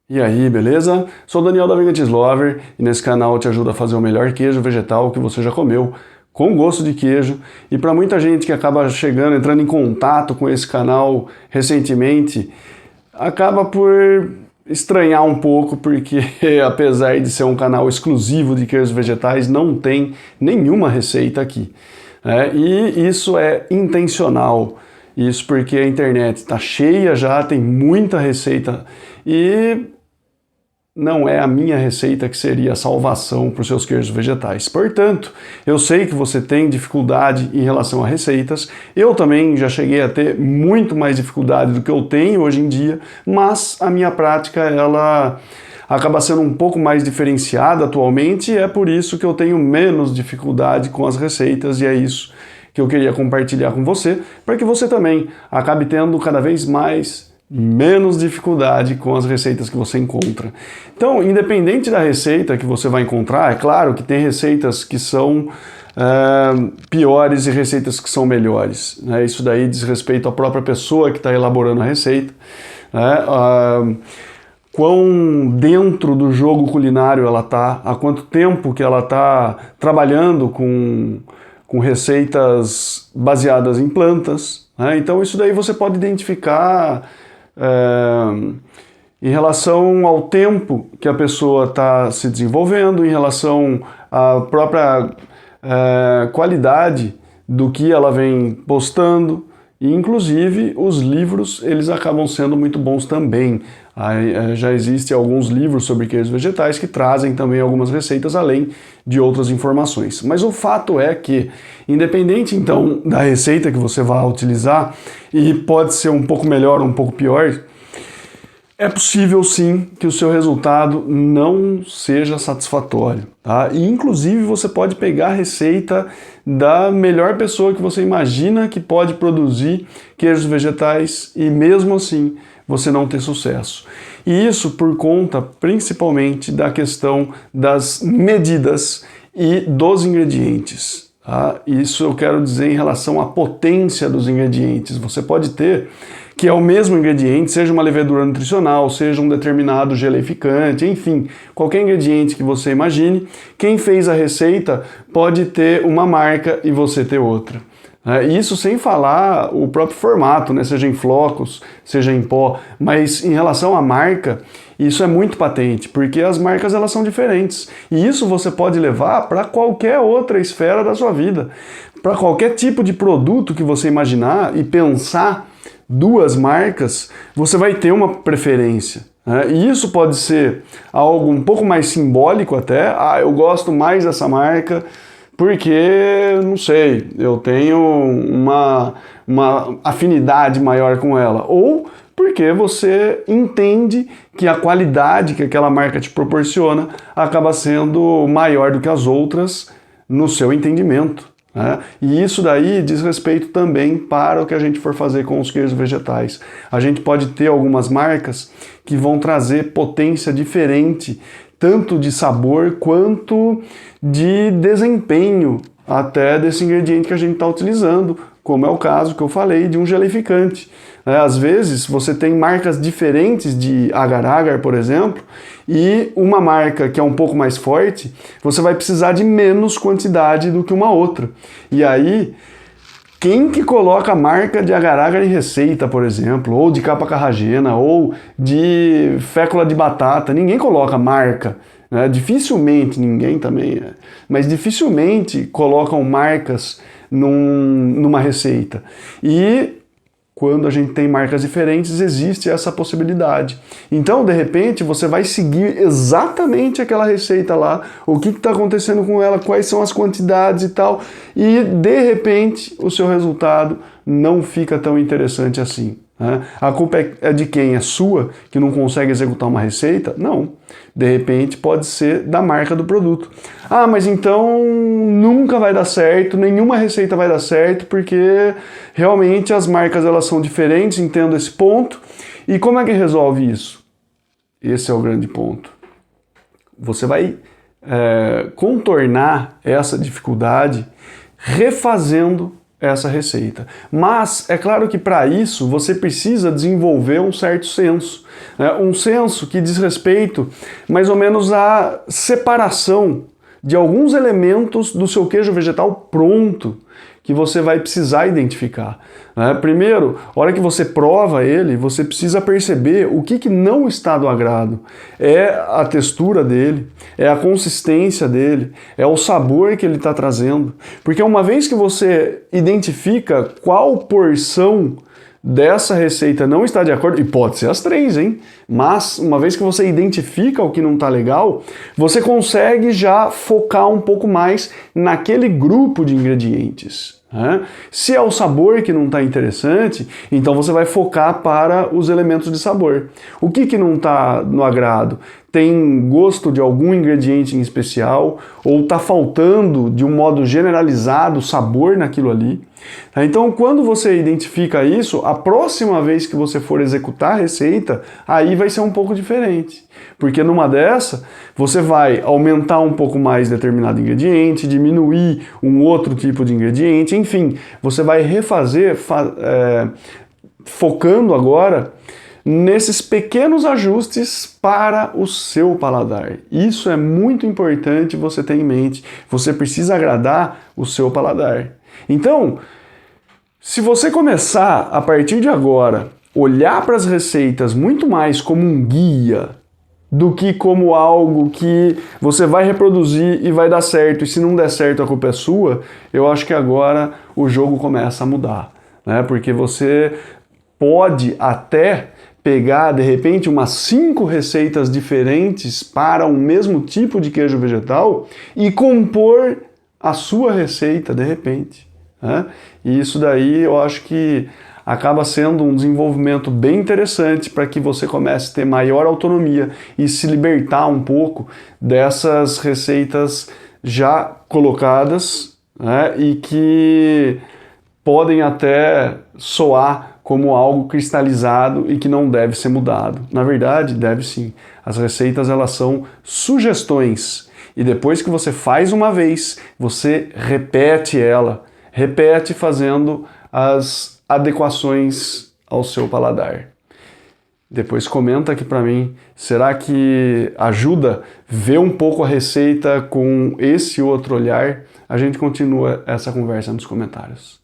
E aí, beleza? Sou o Daniel da Vegan Lover e nesse canal eu te ajudo a fazer o melhor queijo vegetal que você já comeu, com gosto de queijo. E para muita gente que acaba chegando, entrando em contato com esse canal recentemente, acaba por estranhar um pouco, porque apesar de ser um canal exclusivo de queijos vegetais, não tem nenhuma receita aqui. E isso é intencional. Isso porque a internet está cheia já, tem muita receita e não é a minha receita que seria a salvação para os seus queijos vegetais. Portanto, eu sei que você tem dificuldade em relação a receitas, eu também já cheguei a ter muito mais dificuldade do que eu tenho hoje em dia, mas a minha prática, ela acaba sendo um pouco mais diferenciada atualmente e é por isso que eu tenho menos dificuldade com as receitas e é isso que eu queria compartilhar com você, para que você também acabe tendo cada vez menos dificuldade com as receitas que você encontra. Então, independente da receita que você vai encontrar, é claro que tem receitas que são piores e receitas que são melhores. Isso daí diz respeito à própria pessoa que está elaborando a receita. Quão dentro do jogo culinário ela está, há quanto tempo que ela está trabalhando com receitas baseadas em plantas. Então isso daí você pode identificar em relação ao tempo que a pessoa está se desenvolvendo, em relação à própria qualidade do que ela vem postando, e inclusive os livros eles acabam sendo muito bons também. Já existem alguns livros sobre queijos vegetais que trazem também algumas receitas além de outras informações. Mas o fato é que, independente então da receita que você vai utilizar, e pode ser um pouco melhor ou um pouco pior, é possível sim que o seu resultado não seja satisfatório, tá? E inclusive você pode pegar a receita da melhor pessoa que você imagina que pode produzir queijos vegetais e mesmo assim você não ter sucesso. E isso por conta principalmente da questão das medidas e dos ingredientes. Tá? Isso eu quero dizer em relação à potência dos ingredientes. Você pode ter que é o mesmo ingrediente, seja uma levedura nutricional, seja um determinado geleificante, enfim, qualquer ingrediente que você imagine, quem fez a receita pode ter uma marca e você ter outra. Isso sem falar o próprio formato, né? Seja em flocos, seja em pó, mas em relação à marca, isso é muito patente, porque as marcas elas são diferentes. E isso você pode levar para qualquer outra esfera da sua vida, para qualquer tipo de produto que você imaginar e pensar duas marcas, você vai ter uma preferência. E isso pode ser algo um pouco mais simbólico até, eu gosto mais dessa marca, porque, não sei, eu tenho uma afinidade maior com ela. Ou porque você entende que a qualidade que aquela marca te proporciona acaba sendo maior do que as outras no seu entendimento. E isso daí diz respeito também para o que a gente for fazer com os queijos vegetais. A gente pode ter algumas marcas que vão trazer potência diferente, tanto de sabor quanto de desempenho até desse ingrediente que a gente está utilizando, como é o caso que eu falei de um geleificante. Às vezes você tem marcas diferentes de agar-agar, por exemplo, e uma marca que é um pouco mais forte, você vai precisar de menos quantidade do que uma outra. E aí, quem que coloca a marca de agar-agar em receita, por exemplo, ou de capa carragena, ou de fécula de batata? Ninguém coloca marca. Dificilmente, ninguém também, mas dificilmente colocam marcas numa receita. E quando a gente tem marcas diferentes, existe essa possibilidade. Então, de repente, você vai seguir exatamente aquela receita lá, o que está acontecendo com ela, quais são as quantidades e tal, e de repente o seu resultado não fica tão interessante assim. A culpa é de quem? É sua, que não consegue executar uma receita? Não. De repente pode ser da marca do produto. Mas então nunca vai dar certo, nenhuma receita vai dar certo, porque realmente as marcas elas são diferentes, entendo esse ponto. E como é que resolve isso? Esse é o grande ponto. Você vai contornar essa dificuldade refazendo essa receita. Mas é claro que para isso você precisa desenvolver um certo senso, né? Um senso que diz respeito mais ou menos à separação de alguns elementos do seu queijo vegetal pronto, que você vai precisar identificar, né? Primeiro, a hora que você prova ele, você precisa perceber o que não está do agrado. É a textura dele, é a consistência dele, é o sabor que ele está trazendo. Porque uma vez que você identifica qual porção dessa receita não está de acordo, e pode ser as três, hein? Mas uma vez que você identifica o que não está legal, você consegue já focar um pouco mais naquele grupo de ingredientes, né? Se é o sabor que não está interessante, então você vai focar para os elementos de sabor. O que não está no agrado? Tem gosto de algum ingrediente em especial, ou está faltando de um modo generalizado sabor naquilo ali. Então, quando você identifica isso, a próxima vez que você for executar a receita, aí vai ser um pouco diferente. Porque numa dessa, você vai aumentar um pouco mais determinado ingrediente, diminuir um outro tipo de ingrediente, enfim, você vai refazer, focando agora nesses pequenos ajustes para o seu paladar. Isso é muito importante você ter em mente. Você precisa agradar o seu paladar. Então, se você começar a partir de agora olhar para as receitas muito mais como um guia do que como algo que você vai reproduzir e vai dar certo, e se não der certo a culpa é sua, eu acho que agora o jogo começa a mudar, né? Porque você pode até pegar, de repente, umas 5 receitas diferentes para um mesmo tipo de queijo vegetal e compor a sua receita, de repente, né? E isso daí eu acho que acaba sendo um desenvolvimento bem interessante para que você comece a ter maior autonomia e se libertar um pouco dessas receitas já colocadas, né? E que podem até soar como algo cristalizado e que não deve ser mudado. Na verdade, deve sim. As receitas, elas são sugestões. E depois que você faz uma vez, você repete ela. Repete fazendo as adequações ao seu paladar. Depois comenta aqui para mim, será que ajuda ver um pouco a receita com esse outro olhar? A gente continua essa conversa nos comentários.